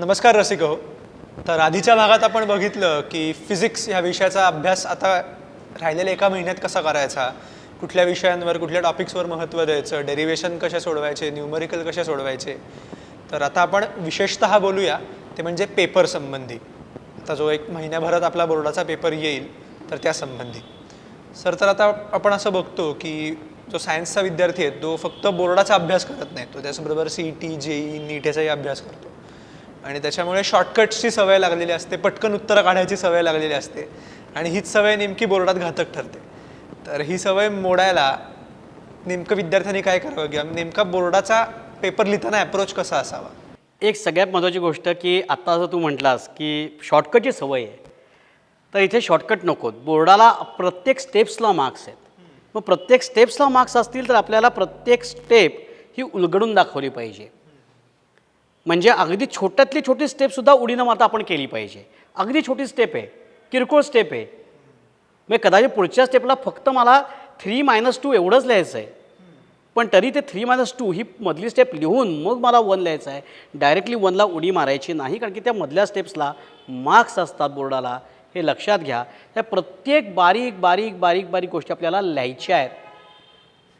नमस्कार रसिक हो. तर आधीच्या भागात आपण बघितलं की फिजिक्स ह्या विषयाचा अभ्यास आता राहिलेल्या एका महिन्यात कसा करायचा, कुठल्या विषयांवर कुठल्या टॉपिक्सवर महत्त्व द्यायचं, डेरिव्हेशन कशा सोडवायचे, न्यूमरिकल कशा सोडवायचे. तर आता आपण विशेषतः बोलूया ते म्हणजे पेपर संबंधी. आता जो एक महिन्याभरात आपला बोर्डाचा पेपर येईल तर त्या संबंधी. तर आता आपण असं बघतो की जो सायन्सचा विद्यार्थी आहे तो फक्त बोर्डाचा अभ्यास करत नाही, तो त्याचबरोबर CET, JEE, नीट याचाही अभ्यास करतो आणि त्याच्यामुळे शॉर्टकट्सची सवय लागलेली असते, पटकन उत्तरं काढायची सवय लागलेली असते आणि हीच सवय नेमकी बोर्डात घातक ठरते. तर ही सवय मोडायला नेमकं विद्यार्थ्यांनी काय करावं किंवा नेमका बोर्डाचा पेपर लिहिताना अप्रोच कसा असावा? एक सगळ्यात महत्त्वाची गोष्ट की आत्ता असं तू म्हटलास की शॉर्टकटची सवय आहे, तर इथे शॉर्टकट नको. बोर्डाला प्रत्येक स्टेप्सला मार्क्स आहेत. मग प्रत्येक स्टेप्सला मार्क्स असतील तर आपल्याला प्रत्येक स्टेप ही उलगडून दाखवली पाहिजे. म्हणजे अगदी छोट्यातली छोटी स्टेपसुद्धा उडी न मारता आपण केली पाहिजे. अगदी छोटी स्टेप आहे, किरकोळ स्टेप आहे, म्हणजे कदाचित पुढच्या स्टेपला फक्त मला 3-2 एवढंच लिहायचं आहे, पण तरी ते 3-2 ही मधली स्टेप लिहून मग मला 1 लिहायचं आहे. डायरेक्टली 1ला उडी मारायची नाही, कारण की त्या मधल्या स्टेप्सला मार्क्स असतात बोर्डाला, हे लक्षात घ्या. त्या प्रत्येक बारीक बारीक बारीक बारीक गोष्टी आपल्याला लिहायच्या आहेत,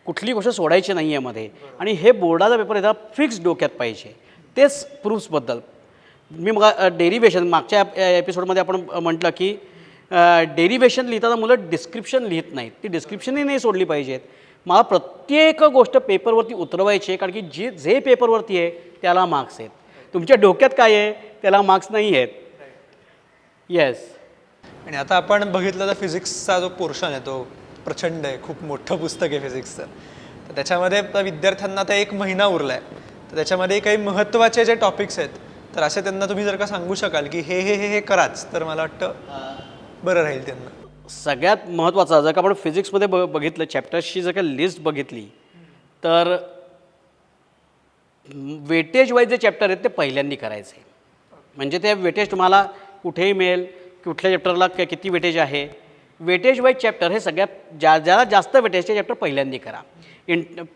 कुठली गोष्ट सोडायची नाही आहे मध्ये. आणि हे बोर्डाचा पेपर याचा फिक्स डोक्यात पाहिजे. तेच प्रूफ्सबद्दल मी मग डेरिव्हेशन मागच्या एपिसोडमध्ये आपण म्हटलं की डेरिव्हेशन लिहिताना मुलं डिस्क्रिप्शन लिहित नाहीत, ती डिस्क्रिप्शनही नाही सोडली पाहिजेत. मला प्रत्येक गोष्ट पेपरवरती उतरवायची आहे, कारण की जे पेपरवरती आहे त्याला मार्क्स आहेत. तुमच्या डोक्यात काय आहे त्याला मार्क्स नाही आहेत. येस. आणि आता आपण बघितलं तर फिजिक्सचा जो पोर्शन आहे तो प्रचंड आहे, खूप मोठं पुस्तक आहे फिजिक्सचं. तर त्याच्यामध्ये विद्यार्थ्यांना आता 1 महिना उरला आहे, तर त्याच्यामध्ये काही महत्त्वाचे जे टॉपिक्स आहेत तर असे त्यांना तुम्ही जर का सांगू शकाल की हे हे हे हे कराच, तर मला वाटतं बरं राहील त्यांना. सगळ्यात महत्त्वाचा जर का आपण फिजिक्समध्ये बघितलं चॅप्टर्सची जर का लिस्ट बघितली तर वेटेज वाईज जे चॅप्टर आहेत ते पहिल्यांदा करायचं आहे. म्हणजे ते वेटेज तुम्हाला कुठेही मिळेल, कुठल्या चॅप्टरला किती वेटेज आहे. वेटेज वाईज चॅप्टर हे सगळ्यात ज्याला जास्त वेटेजचे चॅप्टर पहिल्यांदा करा.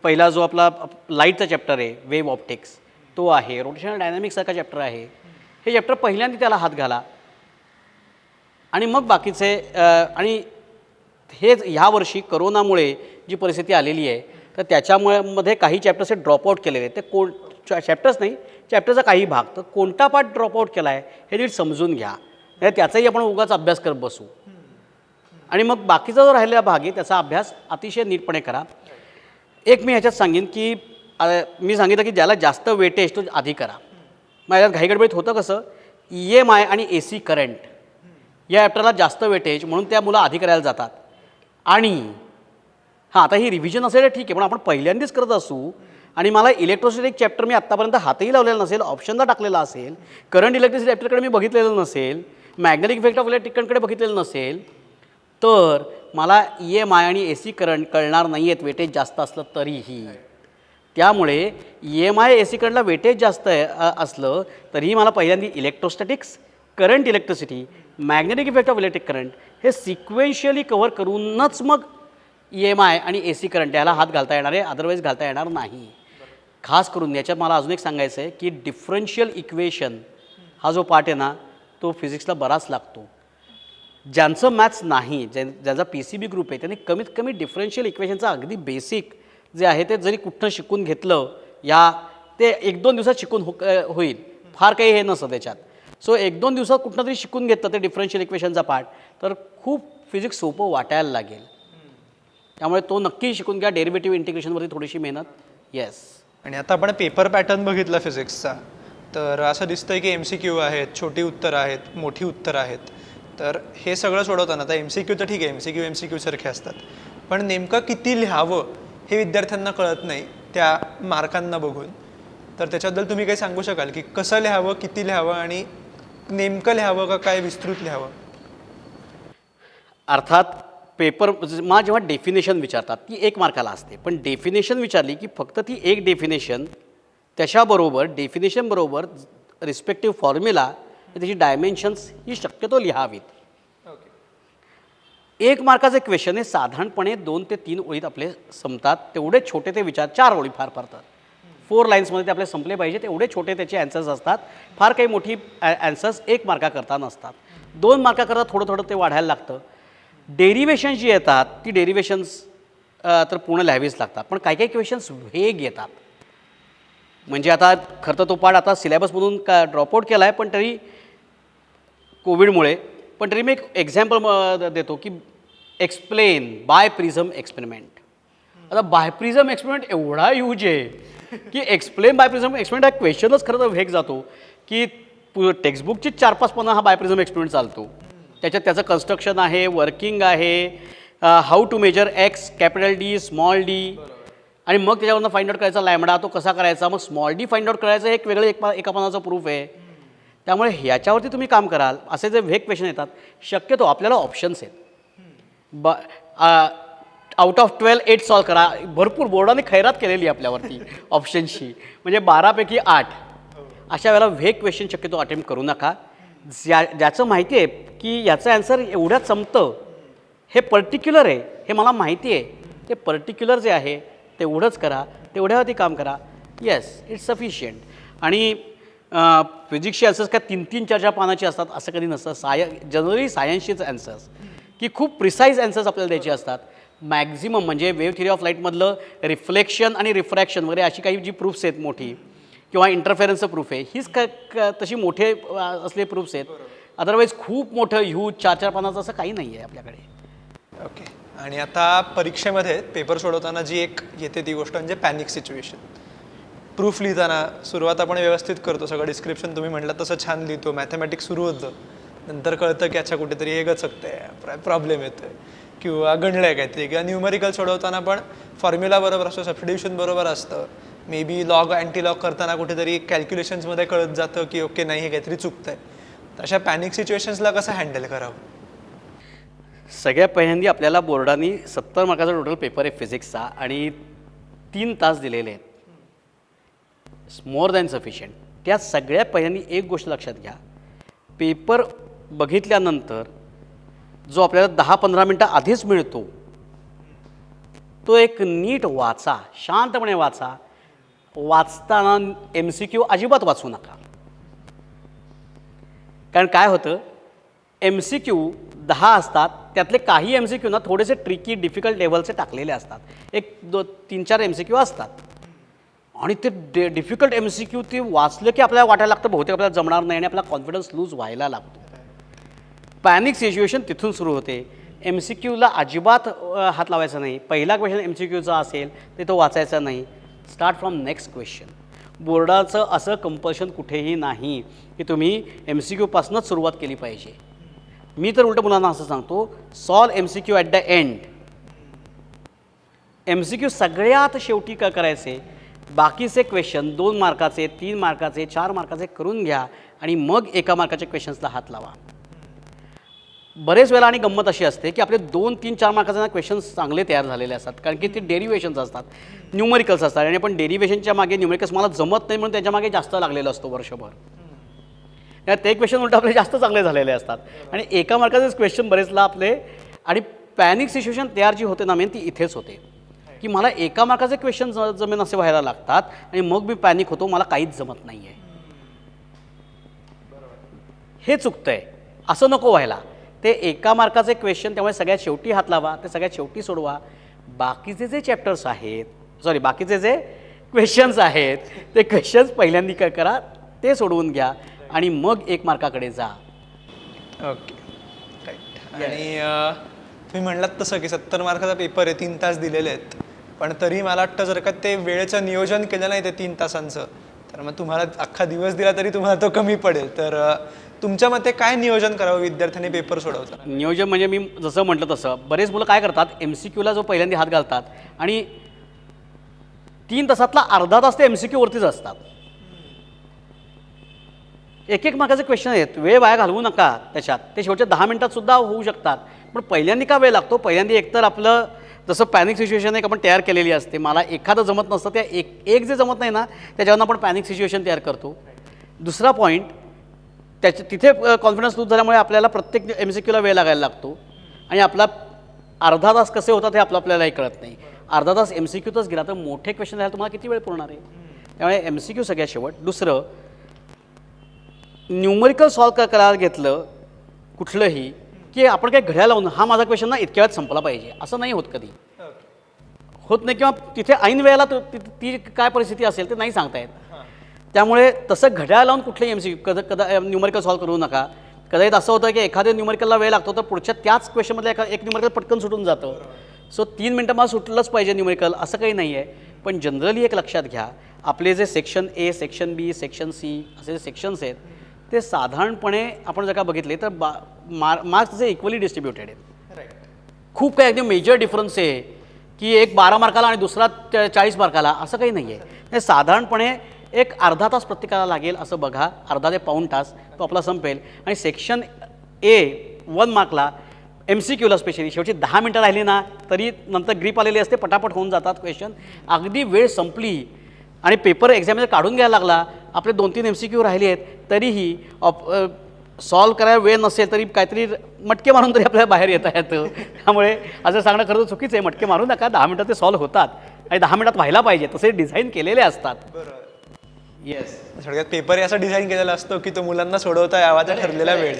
पहिला जो आपला लाईटचा चॅप्टर आहे, वेव्ह ऑप्टिक्स, तो आहे. रोटेशनल डायनॅमिक्ससारखा चॅप्टर आहे, हे चॅप्टर पहिल्यांदा त्याला हात घाला. आणि मग बाकीचे आणि हे ह्या वर्षी करोनामुळे जी परिस्थिती आलेली आहे तर त्याच्यामुळे मध्ये काही चॅप्टर्स हे ड्रॉपआउट केलेले आहेत. ते चॅप्टर्स नाही, चॅप्टरचा काही भाग. तर कोणता पार्ट ड्रॉपआउट केला आहे हे नीट समजून घ्या, त्याचाही आपण उगाच अभ्यास करत बसू. आणि मग बाकीचा जो राहिलेला भाग आहे त्याचा अभ्यास अतिशय नीटपणे करा. एक मी ह्याच्यात सांगेन की मी सांगितलं की ज्याला जास्त वेटेज तो आधी करा. मग याच्यात घाईगडबडीत होतं कसं, EMI आणि AC करंट या चॅप्टरला जास्त वेटेज म्हणून त्या मुलं आधी करायला जातात. आणि हां, आता ही रिव्हिजन असेल ठीक आहे, पण आपण पहिल्यांदाच करत असू आणि मला इलेक्ट्रोस्टॅटिक चॅप्टर मी आत्तापर्यंत हातही लावलेला नसेल, ऑप्शनला टाकलेला असेल, करंट इलेक्ट्रिसिटी चॅप्टरकडे मी बघितलेलं नसेल, मॅग्नेटिक इफेक्ट ऑफ इलेक्ट्रिककडे बघितलेलं नसेल, तर मला EMI आणि AC करंट कळणार नाही आहेत वेटेज जास्त असलं तरीही. त्यामुळे EMI AC करंटला वेटेज जास्त असलं तरीही मला पहिल्यांदा electrostatics, current electricity, magnetic effect of electric current हे सिक्वेन्शियली कव्हर करूनच मग EMI आणि AC करंट याला हात घालता येणार आहे, अदरवाईज घालता येणार नाही. खास करून याच्यात मला अजून एक सांगायचं आहे की डिफरन्शियल इक्वेशन हा जो पार्ट आहे ना तो फिजिक्सला बराच लागतो. ज्यांचं मॅथ्स नाही, ज्यांचा PCB ग्रुप आहे त्यांनी कमीत कमी डिफरन्शियल इक्वेशनचं अगदी बेसिक जे आहे ते जरी कुठनं शिकून घेतलं, ते 1-2 दिवसात शिकून होईल, फार काही हे नसतं त्याच्यात. सो 1-2 दिवसात कुठनं तरी शिकून घेतलं ते डिफरन्शियल इक्वेशनचा पार्ट, तर खूप फिजिक्स सोपं वाटायला लागेल. त्यामुळे तो नक्की शिकून घ्या. डेरिव्हेटिव्ह इंटिग्रेशनवरती थोडीशी मेहनत. येस. आणि आता आपण पेपर पॅटर्न बघितला फिजिक्सचा, तर असं दिसतंय की MCQ आहेत, छोटी उत्तरं आहेत, मोठी उत्तरं आहेत. तर हे सगळं सोडवताना आता MCQ तर ठीक आहे, MCQ सारखे असतात, पण नेमकं किती लिहावं हे विद्यार्थ्यांना कळत नाही त्या मार्कांना बघून. तर त्याच्याबद्दल तुम्ही काही सांगू शकाल की कसं लिहावं, किती लिहावं आणि नेमकं लिहावं का काय विस्तृत लिहावं? अर्थात पेपर मला जेव्हा डेफिनेशन विचारतात ती 1 मार्काला असते, पण डेफिनेशन विचारली की फक्त ती एक डेफिनेशन, त्याच्याबरोबर डेफिनेशनबरोबर रिस्पेक्टिव्ह फॉर्म्युला, त्याची डायमेन्शन्स ही शक्यतो लिहावीत. 1 मार्काचे क्वेश्चन हे साधारणपणे 2 ते 3 ओळीत आपले संपतात. तेवढे छोटे ते विचार 4 ओळी फार पडतात. 4 लाईन्समध्ये ते आपले संपले पाहिजेत, एवढे छोटे त्याचे ॲन्सर्स असतात. फार काही मोठी ॲन्सर्स 1 मार्काकरता नसतात. 2 मार्काकरता थोडं थोडं ते वाढायला लागतं. डेरिवेशन्स जी येतात ती डेरिवेशन्स तर पूर्ण लिहावीच लागतात, पण काही काही क्वेश्चन्स व्हेग येतात. म्हणजे आता खरं तर तो पाठ आता सिलेबसमधून ड्रॉपआउट केला आहे, पण तरी कोविडमुळे, पण तरी मी एक एक्झाम्पल देतो की एक्सप्लेन बाय प्रिझम एक्सपेरिमेंट. आता बाय प्रिझम एक्सपेरिमेंट एवढा यूज आहे की एक्सप्लेन बाय प्रिझम एक्सपेरिमेंट हा क्वेश्चनच खरं तर व्हेग जातो की टेक्स्टबुकची 4-5 पानं हा बाय प्रिझम एक्सपेरिमेंट चालतो. त्याच्यात त्याचं कन्स्ट्रक्शन आहे, वर्किंग आहे, how to measure X, capital D, small D, आणि मग त्याच्यावरनं फाइंड आउट करायचा लॅमडा तो कसा करायचा, मग स्मॉल डी फाइंड आउट करायचं, एक वेगळं एका पानाचं प्रूफ आहे. त्यामुळे ह्याच्यावरती तुम्ही काम कराल. असे जे व्हेग क्वेश्चन येतात शक्यतो आपल्याला ऑप्शन्स आहेत. आउट ऑफ 12 8 सॉल्व करा. भरपूर बोर्डाने खैरात केलेली आहे आपल्यावरती ऑप्शन्सची, म्हणजे 12पैकी 8. अशा वेळेला व्हेग क्वेश्चन शक्यतो अटेम्प्ट करू नका. ज्याचं माहिती आहे की याचं ॲन्सर एवढ्यात संपतं, हे पर्टिक्युलर आहे, हे मला माहिती आहे, ते पर्टिक्युलर जे आहे तेवढंच करा, तेवढ्यावरती काम करा. Yes, it's sufficient. आणि फिजिक्सचे ॲन्सर्स काय 3-3, 4-4 पानाचे असतात असं कधी नसतं. जनरली सायन्सचेच ॲन्सर्स की खूप प्रिसाईज ॲन्सर्स आपल्याला द्यायचे असतात. मॅक्झिमम म्हणजे वेव्ह थिअरी ऑफ लाईटमधलं रिफ्लेक्शन आणि रिफ्रॅक्शन वगैरे अशी काही जी प्रूफ्स आहेत मोठी, किंवा इंटरफेरन्सचं प्रूफ आहे, हीच तशी मोठे असले प्रूफ्स आहेत. अदरवाईज खूप मोठं ह्यूज 4-4 पानाचं असं काही नाही आहे आपल्याकडे. ओके. आणि आता परीक्षेमध्ये पेपर सोडवताना जी एक येते ती गोष्ट म्हणजे पॅनिक सिच्युएशन. प्रूफ लिहिताना सुरुवात आपण व्यवस्थित करतो, सगळं डिस्क्रिप्शन तुम्ही म्हटलं तसं छान लिहितो, मॅथमॅटिक्स सुरू होतं, नंतर कळतं की अच्छा कुठेतरी हे गचकतंय, प्रॉब्लेम येतोय किंवा गणलं आहे काहीतरी, किंवा न्यूमरिकल सोडवताना पण फॉर्म्युला बरोबर असतो, सबस्टिट्यूशन बरोबर असतं, may be log anti log करताना कुठेतरी कॅल्क्युलेशन्समध्ये कळत जातं की ओके नाही हे काहीतरी चुकतंय. तर अशा पॅनिक सिच्युएशन्सला कसं हँडल करावं? सगळ्यात पहिल्यांदा आपल्याला बोर्डाने 70 मार्काचा टोटल पेपर आहे फिजिक्सचा आणि 3 तास दिलेले आहेत. More than sufficient. त्या सगळ्यात पहिल्यांदा एक गोष्ट लक्षात घ्या, पेपर बघितल्यानंतर जो आपल्याला 10-15 मिनटं आधीच मिळतो तो एक नीट वाचा, शांतपणे वाचा. वाचताना MCQ अजिबात वाचू नका. कारण काय होतं, MCQ 10 असतात, त्यातले काही MCQ ना थोडेसे ट्रिकी डिफिकल्ट लेवलचे टाकलेले असतात. 3-4 MCQ असतात आणि ते डिफिकल्ट MCQ ते वाचलं की आपल्याला वाटायला लागतं बहुतेक आपल्याला जमणार नाही आणि आपला कॉन्फिडन्स लूज व्हायला लागतो. पॅनिक सिच्युएशन तिथून सुरू होते. MCQला अजिबात हात लावायचा नाही. पहिला क्वेश्चन MCQचा असेल तर तो वाचायचा नाही. Start from next question. बोर्डाचं असं कंपल्शन कुठेही नाही की तुम्ही MCQपासूनच सुरुवात केली पाहिजे. मी तर उलटं मुलांना असं सांगतो, solve MCQ at the end. MCQ सगळ्यात शेवटी काय करायचे, बाकीचे क्वेश्चन 2 मार्काचे, 3 मार्काचे, 4 मार्काचे करून घ्या आणि मग 1 मार्काच्या क्वेश्चन्सला हात लावा. बरेच वेळा आणि गंमत अशी असते की आपले 2, 3, 4 मार्काचे क्वेश्चन्स चांगले तयार झालेले असतात, कारण की ते डेरिव्हेशन्स असतात, न्यूमरिकल्स असतात, आणि आपण डेरिव्हेशनच्या मागे न्यूमरिकल्स मला जमत नाही म्हणून त्याच्या मागे जास्त लागलेलं असतो वर्षभर. ते क्वेश्चन उलट आपले जास्त चांगले झालेले असतात आणि 1 मार्काचेच क्वेश्चन बरेचला आपले. आणि पॅनिक सिच्युएशन तयार जी होते ना मेन ती इथेच होते की मला 1 मार्काचे क्वेश्चन जमेन असे व्हायला लागतात आणि मग मी पॅनिक होतो, मला काहीच जमत नाही आहे. हे चुकतंय, असं नको व्हायला. ते 1 मार्काचे क्वेश्चन त्यामुळे सगळ्यात शेवटी हात लावा, ते सगळ्यात शेवटी सोडवा. बाकीचे जे चॅप्टर्स आहेत, बाकीचे जे क्वेश्चन्स आहेत ते क्वेश्चन्स पहिल्यांदा काय करा, ते सोडवून घ्या आणि मग 1 मार्काकडे जा. Okay, right. आणि तुम्ही म्हणलात तसं की 70 मार्काचा पेपर आहे, 3 तास दिलेले आहेत, पण तरी मला वाटतं जर का ते वेळेचं नियोजन केलं नाही ते 3 तासांचं, तर मग तुम्हाला अख्खा दिवस दिला तरी तुम्हाला तो कमी पडेल. तर तुमच्या मते काय नियोजन करावं विद्यार्थ्यांनी पेपर सोडवताना? नियोजन म्हणजे मी जसं म्हटलं तसं बरेच मुलं काय करतात, MCQला जो पहिल्यांदा हात घालतात आणि 3 तासातला अर्धा तास ते MCQवरतीच असतात. 1 मार्काचे क्वेश्चन आहेत, वेळ वाया घालवू नका त्याच्यात. ते शेवटच्या 10 मिनिटात सुद्धा होऊ शकतात, पण पहिल्यांदा का वेळ लागतो, पहिल्यांदा एकतर आपलं जसं पॅनिक सिच्युएशन एक आपण तयार केलेली असते, मला एखादं जमत नसतं, त्या एक जे जमत नाही ना त्याच्यावरून आपण पॅनिक सिच्युएशन तयार करतो. दुसरा पॉईंट, तिथे कॉन्फिडन्स लूज झाल्यामुळे आपल्याला प्रत्येक MCQला वेळ लागायला लागतो आणि आपला अर्धा तास कसे होतात हे आपल्यालाही कळत नाही. अर्धा तास MCQतच गेला तर मोठे क्वेश्चन राहायला तुम्हाला किती वेळ पुरणार आहे. त्यामुळे MCQ सगळ्यात शेवट. दुसरं, न्यूमरिकल सॉल्व करायला घेतलं कुठलंही की आपण काय घड्याळ लावून हा माझा क्वेश्चन ना इतक्या वेळात संपला पाहिजे असं नाही होत कधी. होत नाही, किंवा तिथे ऐन वेळेला ती काय परिस्थिती असेल ते नाही सांगता येत. त्यामुळे तसं घड्याळ लावून कुठलंही MCQ कदा न्यूमरिकल सॉल्व करू नका. कदाचित असं होतं की एखाद्या न्यूमरिकलला वेळ लागतो तर पुढच्या त्याच क्वेश्चनमधल्या एक न्यूमरिकल पटकन सुटून जातं. सो 3 मिनटं मला सुटलंच पाहिजे न्यूमरिकल असं काही नाही आहे. पण जनरली एक लक्षात घ्या, आपले जे section A, section B, section C असे जे सेक्शन्स आहेत ते साधारणपणे आपण जर का बघितले तर मार्क्स जे इक्वली डिस्ट्रीब्युटेड आहेत. खूप काही अगदी मेजर डिफरन्स आहे की एक 12 मार्काला आणि दुसरा 40 मार्काला असं काही नाही आहे. साधारणपणे एक अर्धा तास प्रत्येकाला लागेल असं बघा, अर्धा ते पाऊण तास तो आपला संपेल. आणि सेक्शन A 1 मार्कला MCQला स्पेशली शेवटची 10 मिनटं राहिली ना तरी नंतर ग्रीप आलेली असते, पटापट होऊन जातात क्वेश्चन. अगदी वेळ संपली आणि पेपर एक्झामिनर काढून घ्यायला लागला, आपले 2-3 MCQ राहिले आहेत तरीही सॉल्व करायला वेळ नसेल तरी काहीतरी मटके मारून तरी आपल्याला बाहेर येता येतं. त्यामुळे असं सांगणं खरं तर चुकीचं आहे. मटके मारू नका, 10 मिनटात ते सॉल्व होतात आणि 10 मिनटात व्हायला पाहिजे तसे डिझाईन केलेले असतात. येस, थोडक्यात पेपर असा डिझाईन केलेला असतो की तो मुलांना सोडवता यावाचा ठरलेला वेळ.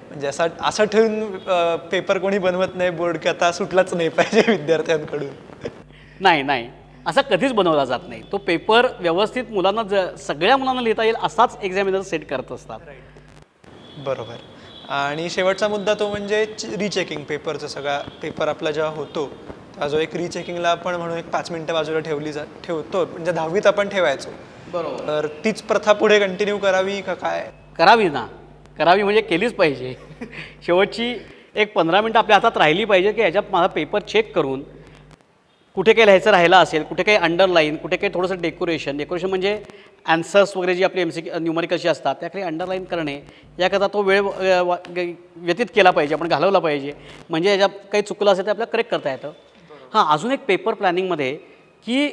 म्हणजे असं ठेवून पेपर कोणी बनवत नाही बोर्ड की आता सुटलाच नाही पाहिजे विद्यार्थ्यांकडून. नाही असा कधीच बनवला जात नाही. तो पेपर व्यवस्थित मुलांना सगळ्या मुलांना लिहिता येईल असाच एक्झामिनर सेट करत असतात. बरोबर. आणि शेवटचा मुद्दा तो म्हणजे रिचेकिंग पेपरचा. सगळा पेपर आपला जेव्हा होतो तेव्हा जो एक रिचेकिंगला आपण म्हणून एक 5 मिनटं बाजूला ठेवतो, म्हणजे 10वीत आपण ठेवायचो. बरोबर. तर तीच प्रथा पुढे कंटिन्यू करावी का काय? करावी म्हणजे केलीच पाहिजे. शेवटची एक 15 मिनटं आपल्या हातात राहिली पाहिजे की ह्याच्यात माझा पेपर चेक करून कुठे काही लिहायचं राहिलं असेल, कुठे काही अंडरलाईन, कुठे काही थोडंसं डेकोरेशन म्हणजे ॲन्सर्स वगैरे जी आपली न्यूमरिकलची असतात त्याकडे अंडरलाईन करणे, याकरता तो वेळ व्यतीत केला पाहिजे, आपण घालवला पाहिजे. म्हणजे याच्यात काही चुकलं असेल तर आपल्याला करेक्ट करता येतं. हां, अजून एक पेपर प्लॅनिंगमध्ये की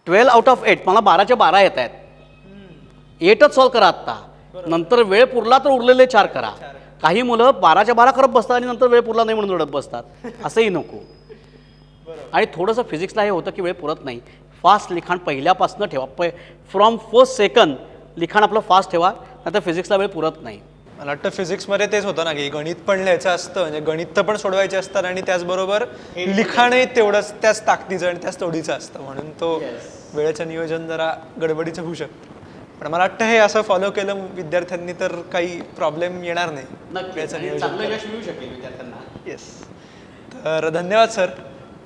12 आउट ऑफ 8 मला 12च्या 12 येत आहेत, 8च सॉल्व करा आत्ता, नंतर वेळ पुरला तर उरलेले 4 करा. काही मुलं 12च्या 12 करत बसतात आणि नंतर वेळ पुरला नाही म्हणून रडत बसतात. असंही नको. आणि थोडंसं फिजिक्सला हे होतं की वेळ पुरत नाही. फास्ट लिखाण पहिल्यापासून ठेवा, फ्रॉम फर्स्ट सेकंड लिखाण आपलं फास्ट ठेवा, नाहीतर फिजिक्सला वेळ पुरत नाही. मला वाटतं फिजिक्समध्ये तेच होतं ना की गणित पण लिहायचं असतं, म्हणजे गणित पण सोडवायचे असतात आणि त्याचबरोबर लिखाणही तेवढंच त्याच ताकदीचं आणि त्याच तोडीचं असतं, म्हणून तो वेळेचं नियोजन जरा गडबडीचं होऊ शकतं. पण मला वाटतं हे असं फॉलो केलं विद्यार्थ्यांनी तर काही प्रॉब्लेम येणार नाही. वेळेचं नियोजन मिळू शकेल विद्यार्थ्यांना. येस. तर धन्यवाद सर,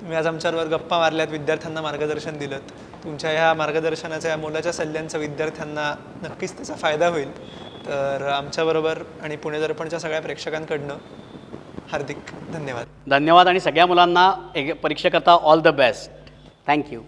तुम्ही आज आमच्याबरोबर गप्पा मारल्यात, विद्यार्थ्यांना मार्गदर्शन दिलं. तुमच्या ह्या मार्गदर्शनाच्या, या मोलाच्या सल्ल्यांचा विद्यार्थ्यांना नक्कीच त्याचा फायदा होईल. तर आमच्याबरोबर आणि पुणे दर्पणच्या सगळ्या प्रेक्षकांकडनं हार्दिक धन्यवाद. आणि सगळ्या मुलांना परीक्षेकरता ऑल द बेस्ट. थँक्यू.